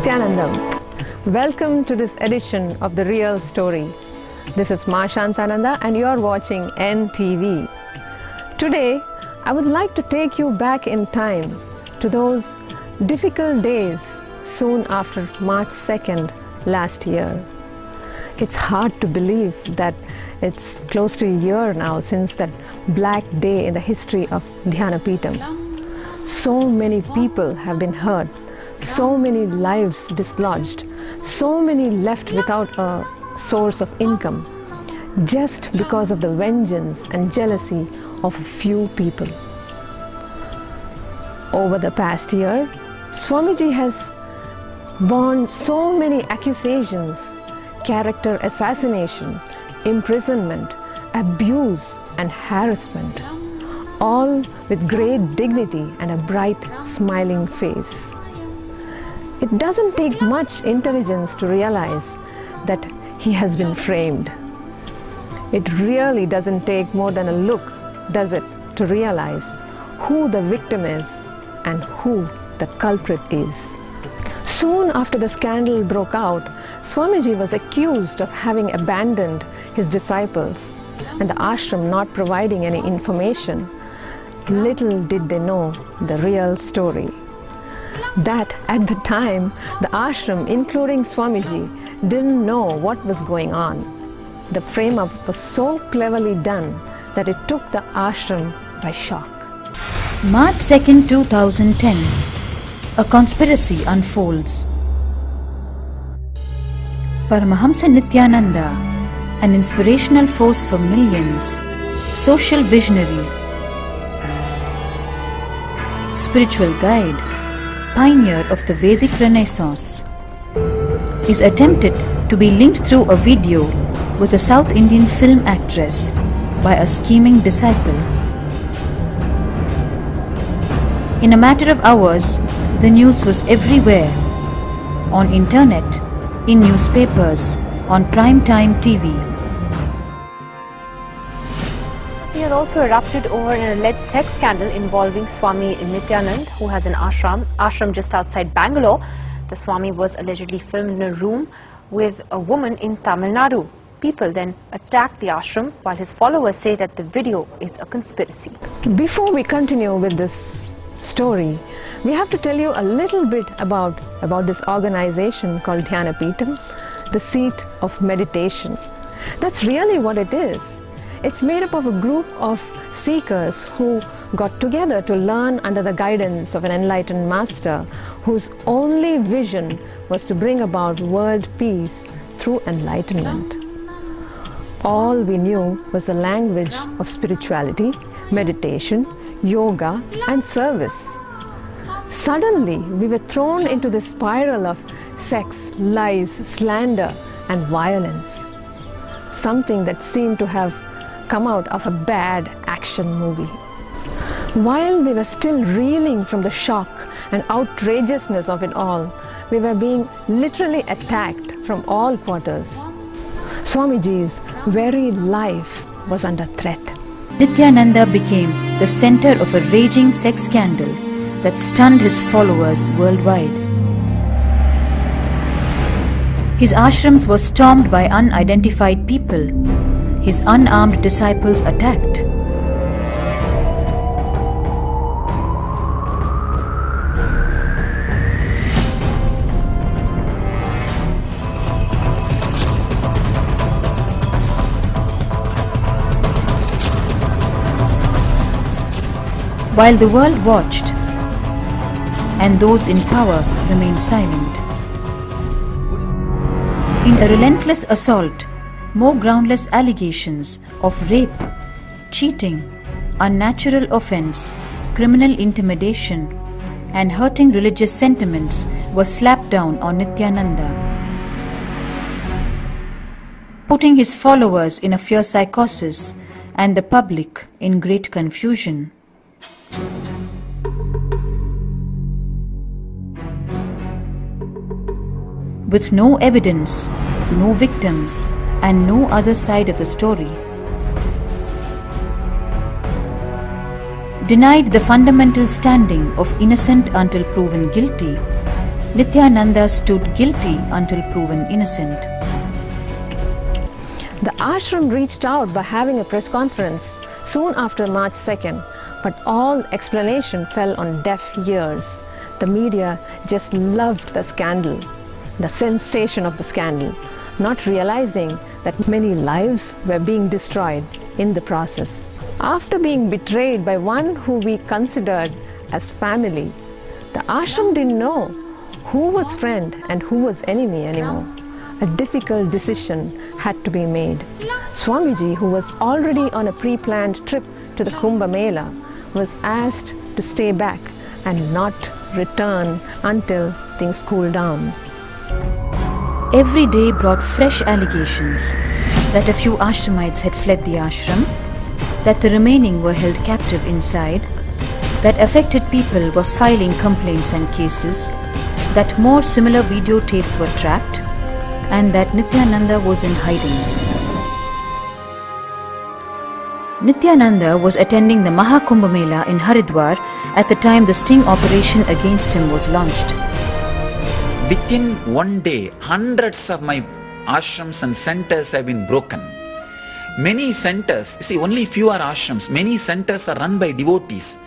Nityanandam. Welcome to this edition of The Real Story. This is Ma Shantananda and you are watching NTV. Today, I would like to take you back in time to those difficult days soon after March 2nd last year. It's hard to believe that it's close to a year now since that black day in the history of Dhyanapitham. So many people have been hurt, so many lives dislodged, so many left without a source of income, just because of the vengeance and jealousy of a few people. Over the past year, Swamiji has borne so many accusations, character assassination, imprisonment, abuse and harassment, all with great dignity and a bright, smiling face. It doesn't take much intelligence to realize that he has been framed. It really doesn't take more than a look, does it, to realize who the victim is and who the culprit is. Soon after the scandal broke out, Swamiji was accused of having abandoned his disciples and the ashram not providing any information. Little did they know the real story. That at the time, the ashram, including Swamiji, didn't know what was going on. The frame-up was so cleverly done that it took the ashram by shock. March 2nd, 2010. A conspiracy unfolds. Paramahamsa Nityananda, an inspirational force for millions, social visionary, spiritual guide, pioneer of the Vedic Renaissance, is attempted to be linked through a video with a South Indian film actress by a scheming disciple. In a matter of hours, the news was everywhere, on internet, in newspapers, on prime-time TV. He has also erupted over an alleged sex scandal involving Swami Nityanand, who has an ashram just outside Bangalore. The Swami was allegedly filmed in a room with a woman in Tamil Nadu. People then attacked the ashram, while his followers say that the video is a conspiracy. Before we continue with this story, we have to tell you a little bit about this organization called Dhyanapitham, the seat of meditation. That's really what it is. It's made up of a group of seekers who got together to learn under the guidance of an enlightened master whose only vision was to bring about world peace through enlightenment. All we knew was the language of spirituality, meditation, yoga and service. Suddenly, we were thrown into this spiral of sex, lies, slander and violence. Something that seemed to have come out of a bad action movie. While we were still reeling from the shock and outrageousness of it all, we were being literally attacked from all quarters. Swamiji's very life was under threat. Nityananda became the center of a raging sex scandal that stunned his followers worldwide. His ashrams were stormed by unidentified people. His unarmed disciples attacked. While the world watched, and those in power remained silent. In a relentless assault, more groundless allegations of rape, cheating, unnatural offense, criminal intimidation, and hurting religious sentiments were slapped down on Nityananda, putting his followers in a fierce psychosis and the public in great confusion. With no evidence, no victims, and no other side of the story, denied the fundamental standing of innocent until proven guilty, Nityananda stood guilty until proven innocent. The ashram reached out by having a press conference soon after March 2nd, but all explanation fell on deaf ears. The media just loved the scandal, the sensation of the scandal, not realizing that many lives were being destroyed in the process. After being betrayed by one who we considered as family, the ashram didn't know who was friend and who was enemy anymore. A difficult decision had to be made. Swamiji, who was already on a pre-planned trip to the Kumbh Mela, was asked to stay back and not return until things cooled down. Every day brought fresh allegations that a few ashramites had fled the ashram, that the remaining were held captive inside, that affected people were filing complaints and cases, that more similar videotapes were tracked, and that Nityananda was in hiding. Nityananda was attending the Mahakumbh Mela in Haridwar at the time the sting operation against him was launched. Within one day, hundreds of my ashrams and centers have been broken. Many centers, see, only few are ashrams, many centers are run by devotees.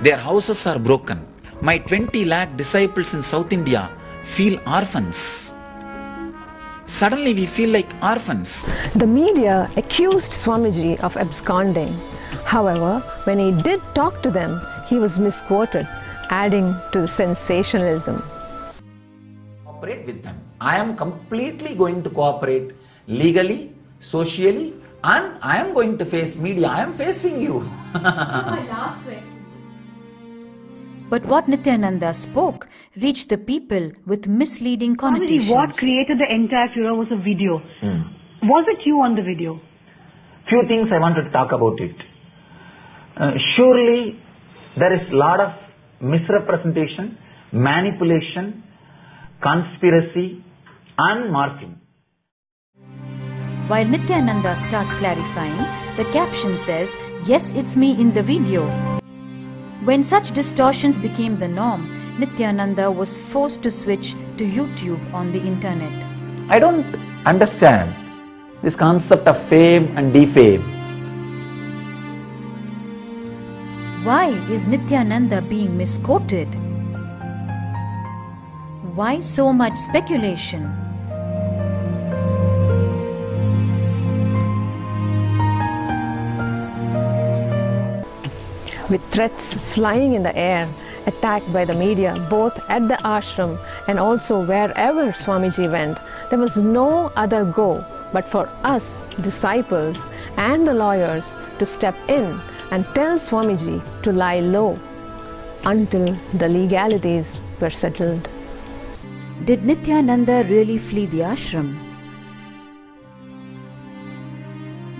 Their houses are broken. My 20 lakh disciples in South India feel orphans. Suddenly we feel like orphans. The media accused Swamiji of absconding. However, when he did talk to them, he was misquoted, adding to the sensationalism. Cooperate with them. I am completely going to cooperate legally, socially, and I am going to face media. I am facing you. My last question. But what Nityananda spoke reached the people with misleading connotations. What created the entire furor was a video. Was it you on the video? Few things I wanted to talk about it. Surely there is a lot of misrepresentation, manipulation, conspiracy and morphing. While Nityananda starts clarifying, the caption says, "Yes, it's me in the video." When such distortions became the norm, Nityananda was forced to switch to YouTube on the internet. I don't understand this concept of fame and defame. Why is Nityananda being misquoted? Why so much speculation? With threats flying in the air, attacked by the media both at the ashram and also wherever Swamiji went, there was no other go but for us, disciples and the lawyers, to step in and tell Swamiji to lie low until the legalities were settled. Did Nityananda really flee the ashram?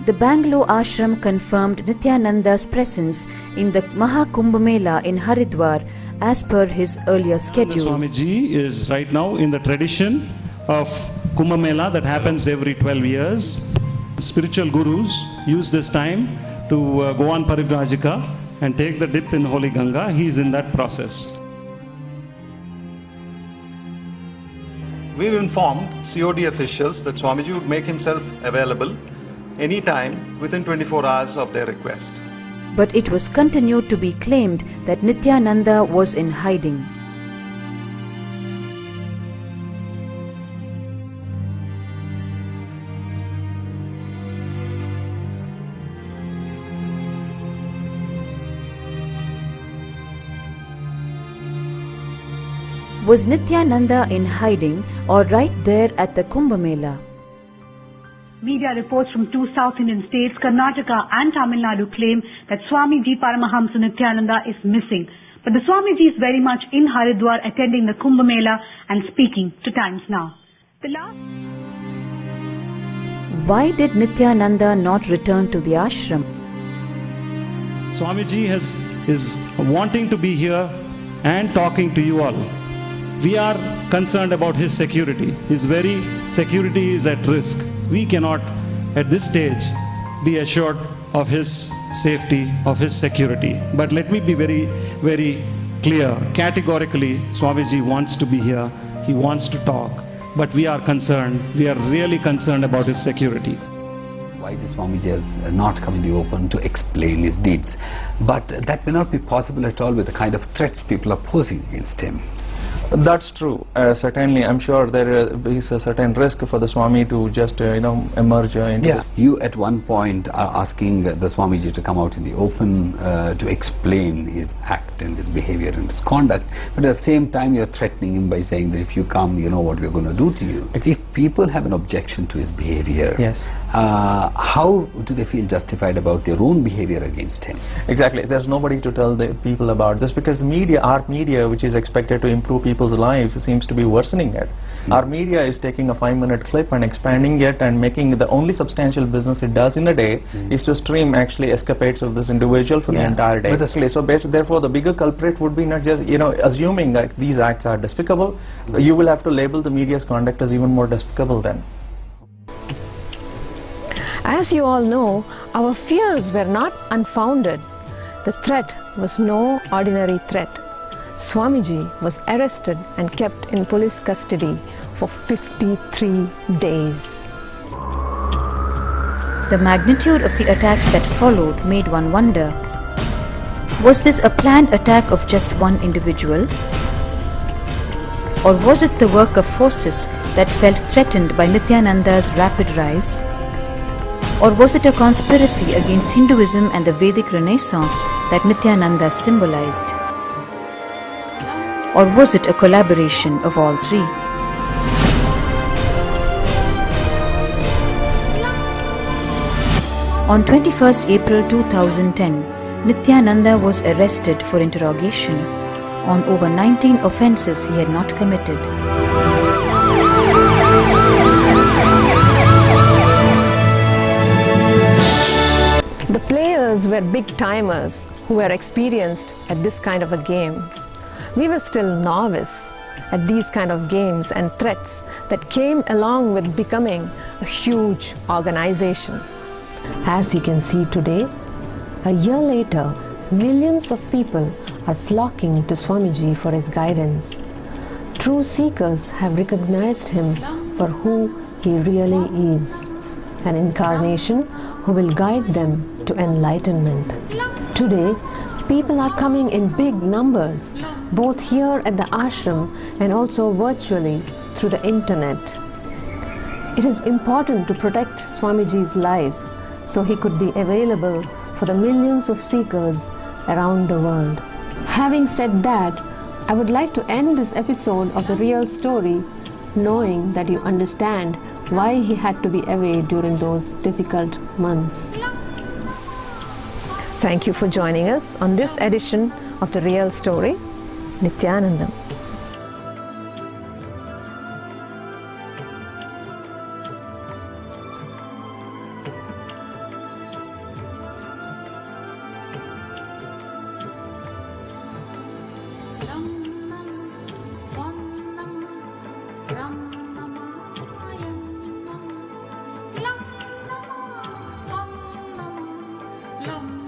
The Bangalore ashram confirmed Nityananda's presence in the Mahakumbh Mela in Haridwar as per his earlier schedule. Swamiji is right now in the tradition of Kumbh Mela that happens every 12 years. Spiritual gurus use this time to go on Parivrajika and take the dip in Holy Ganga. He is in that process. We've informed COD officials that Swamiji would make himself available anytime within 24 hours of their request. But it was continued to be claimed that Nityananda was in hiding. Was Nityananda in hiding or right there at the Kumbh Mela? Media reports from two South Indian states, Karnataka and Tamil Nadu, claim that Swamiji Paramahamsa Nityananda is missing. But the Swamiji is very much in Haridwar attending the Kumbh Mela and speaking to Times Now. Why did Nityananda not return to the ashram? Swamiji is wanting to be here and talking to you all. We are concerned about his security. His very security is at risk. We cannot, at this stage, be assured of his safety, of his security. But let me be very, very clear. Categorically, Swamiji wants to be here He wants to talk. But we are concerned, we are really concerned about his security. Why the Swamiji has not come in the open to explain his deeds. But that may not be possible at all with the kind of threats people are posing against him. That's true. Certainly, I'm sure there is a certain risk for the Swami to just, emerge into this. You at one point are asking the Swamiji to come out in the open to explain his act and his behavior and his conduct, but at the same time you're threatening him by saying that if you come, you know what we're going to do to you. If people have an objection to his behavior, Yes. How do they feel justified about their own behavior against him? Exactly. There's nobody to tell the people about this, because media, our media, which is expected to improve people's lives, seems to be worsening it. Our media is taking a 5-minute clip and expanding it and making the only substantial business it does in a day is to stream actually escapades of this individual for the entire day. So therefore the bigger culprit would be not just, assuming that these acts are despicable. You will have to label the media's conduct as even more despicable then. As you all know, our fears were not unfounded. The threat was no ordinary threat. Swamiji was arrested and kept in police custody for 53 days. The magnitude of the attacks that followed made one wonder. Was this a planned attack of just one individual? Or was it the work of forces that felt threatened by Nityananda's rapid rise? Or was it a conspiracy against Hinduism and the Vedic Renaissance that Nityananda symbolized? Or was it a collaboration of all three? On 21st April 2010, Nityananda was arrested for interrogation on over 19 offences he had not committed. The players were big timers who were experienced at this kind of a game. We were still novice at these kind of games and threats that came along with becoming a huge organization. As you can see today, a year later, millions of people are flocking to Swamiji for his guidance. True seekers have recognized him for who he really is, an incarnation who will guide them to enlightenment. Today, people are coming in big numbers, both here at the ashram and also virtually through the internet. It is important to protect Swamiji's life so he could be available for the millions of seekers around the world. Having said that, I would like to end this episode of The Real Story knowing that you understand why he had to be away during those difficult months. Thank you for joining us on this edition of The Real Story. Nityanandam. Lam